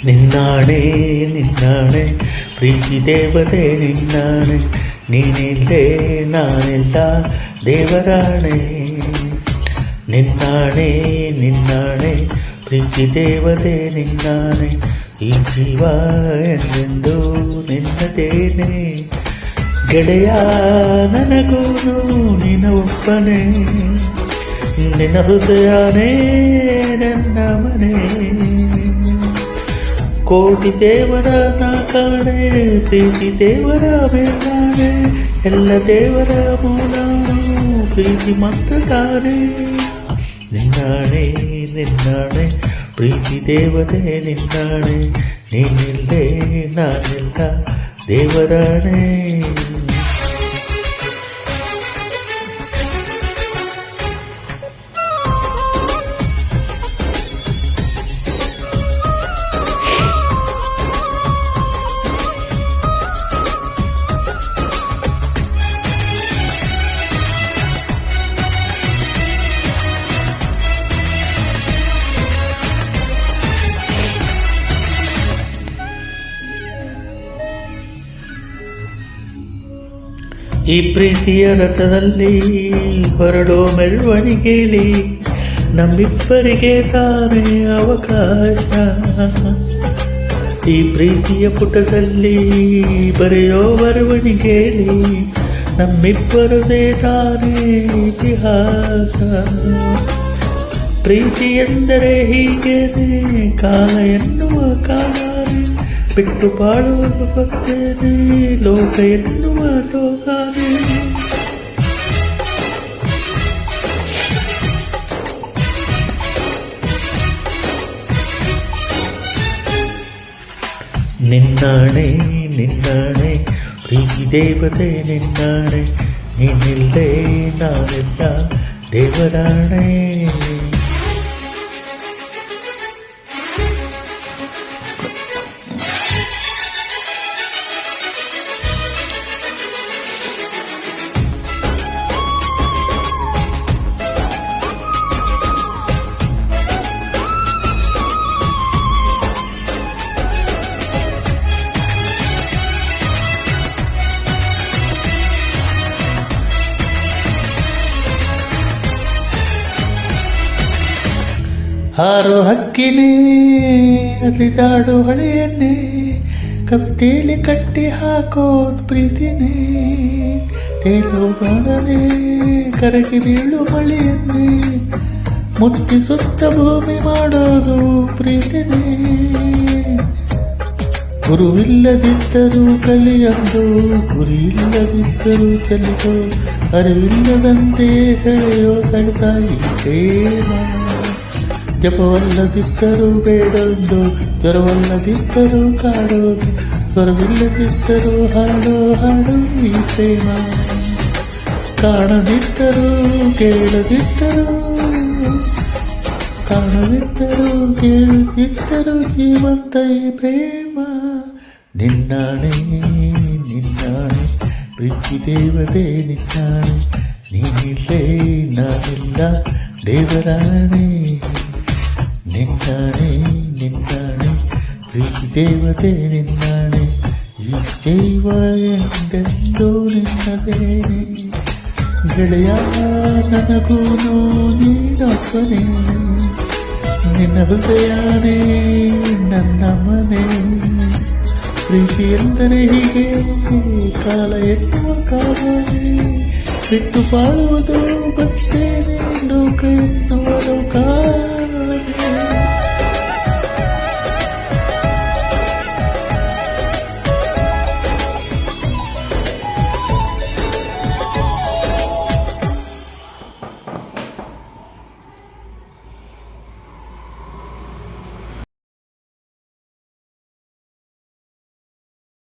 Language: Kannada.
ನಿನ್ನಾಣೆ ನಿನ್ನಾಣೆ ಪ್ರೀತಿ ದೇವತೆ ನಿನ್ನಾಣೆ, ನೀನಿಲ್ಲೇ ನಾನಿಲ್ಲ ದೇವರಾಣೆ. ನಿನ್ನಾಣೆ ನಿನ್ನಾಣೆ ಪ್ರೀತಿ ದೇವತೆ ನಿನ್ನಾಣೆ, ಈ ಜೀವ ಎಂದೆಂದು ನಿನ್ನದೇನೆ. ಗೆಳೆಯ ನನಗೂನು ನಿನ್ನ ಒಬ್ಬನೇ, ನಿನ್ನ ಹೃದಯನೇ ನನ್ನ ಮನೆ. ಕೋಟಿ ದೇವರ ನಾ ಕಾಣೆ, ಪ್ರೀತಿ ದೇವರ ಬೇಡಾನೆ, ಎಲ್ಲ ದೇವರ ಮೂಲಾನು ಪ್ರೀತಿ ಮಾತ್ರ ಕಾಣೆ. ನಿನ್ನಾಣೆ ನಿನ್ನಾಣೆ ಪ್ರೀತಿ ದೇವತೆ ನಿನ್ನಾಣೆ, ನೀನಿಲ್ಲೇ ನಾನಿಲ್ಲ ದೇವರಾಣೆ. ಈ ಪ್ರೀತಿಯ ರಥದಲ್ಲಿ ಹೊರಡೋ ಮೆರವಣಿಗೆಯಲ್ಲಿ ನಮ್ಮಿಬ್ಬರಿಗೆ ತಾನೇ ಅವಕಾಶ. ಈ ಪ್ರೀತಿಯ ಪುಟದಲ್ಲಿ ಬರೆಯೋ ಬರವಣಿಗೆಯಲ್ಲಿ ನಮ್ಮಿಬ್ಬರದೇ ತಾನೇ ಇತಿಹಾಸ. ಪ್ರೀತಿ ಎಂದರೆ ಹೀಗೇನೆ, ಕಾಲ ಎನ್ನುವ ಕಾಲ ಬಿಟ್ಟು ಬಾಳುವುದು ಬರ್ತೇನೆ, ಲೋಕ ಎನ್ನುವ ಲೋಕಾನೆ. ನಿನ್ನಾಣೆ ನಿನ್ನಾಣೆ ಪ್ರೀತಿ ದೇವತೆ ನಿನ್ನಾಣೆ, ನೀನಿಲ್ಲೇ ನಾನಿಲ್ಲ ದೇವರಾಣೆ. ಹಾರೋ ಹಕ್ಕಿನೇ ಅರಿದಾಡು ಹೊಳೆಯನ್ನೇ, ಕವಿತೆಯಲ್ಲಿ ಕಟ್ಟಿ ಹಾಕೋದು ಪ್ರೀತಿನೇ. ತೇಲೋ ಬಾಣನೆ ಕರಗಿ ಬೀಳು ಮಳೆಯನ್ನೇ, ಮುತ್ತಿ ಸುತ್ತ ಭೂಮಿ ಮಾಡೋದು ಪ್ರೀತಿನೇ. ಗುರುವಿಲ್ಲದಿದ್ದರೂ ಕಲಿಯೊಂದು, ಗುರಿ ಇಲ್ಲದಿದ್ದರೂ ಚಲಿಸೋ, ಅರಿವಿಲ್ಲದಂತೆ ಸೆಳೆಯೋ ಸೆಳೆತ ಈ ಪ್ರೇಮ. ಜಪವಲ್ಲದಿದ್ದರೂ ಬೇಡೊಂದು, ಜ್ವರವಲ್ಲದಿದ್ದರೂ ಕಾಡೋದು, ಸ್ವರವಿಲ್ಲದಿದ್ದರೂ ಹಾಡೋ ಹಾಡು ಈ ಪ್ರೇಮ. ಕಾಣದಿದ್ದರೂ ಕೇಳದಿದ್ದರೂ, ಕಾಣದಿದ್ದರೂ ಕೇಳದಿದ್ದರೂ ಜೀವಂತ ಈ ಪ್ರೇಮ. ನಿನ್ನಾಣೆ ನಿನ್ನಾಣೆ ಪ್ರೀತಿ ದೇವತೆ ನಿನ್ನಾಣೆ, ನೀನಿಲ್ಲೇ ನಾನಿಲ್ಲ ದೇವರಾಣೆ. ನಿನ್ನಾಣೆ ನಿನ್ನಾಣೆ ಪ್ರೀತಿ ದೇವತೆ ನಿನ್ನಾಣೆ, ಈ ಜೀವ ಎಂದೆಂದೂ ನಿನ್ನದೇನೆ. ಗೆಳೆಯ ನನಗೂನು ನೀನೊಬ್ಬನೇ, ನಿನ್ನ ಹೃದಯನೇ ನನ್ನ ಮನೆ. ಪ್ರೀತಿ ಎಂದರೆ ಹೀಗೆ, ಕಾಲ ಎನ್ನುವ ಕಾಲನೇ ಬಿಟ್ಟು ಬಾಳುವುದು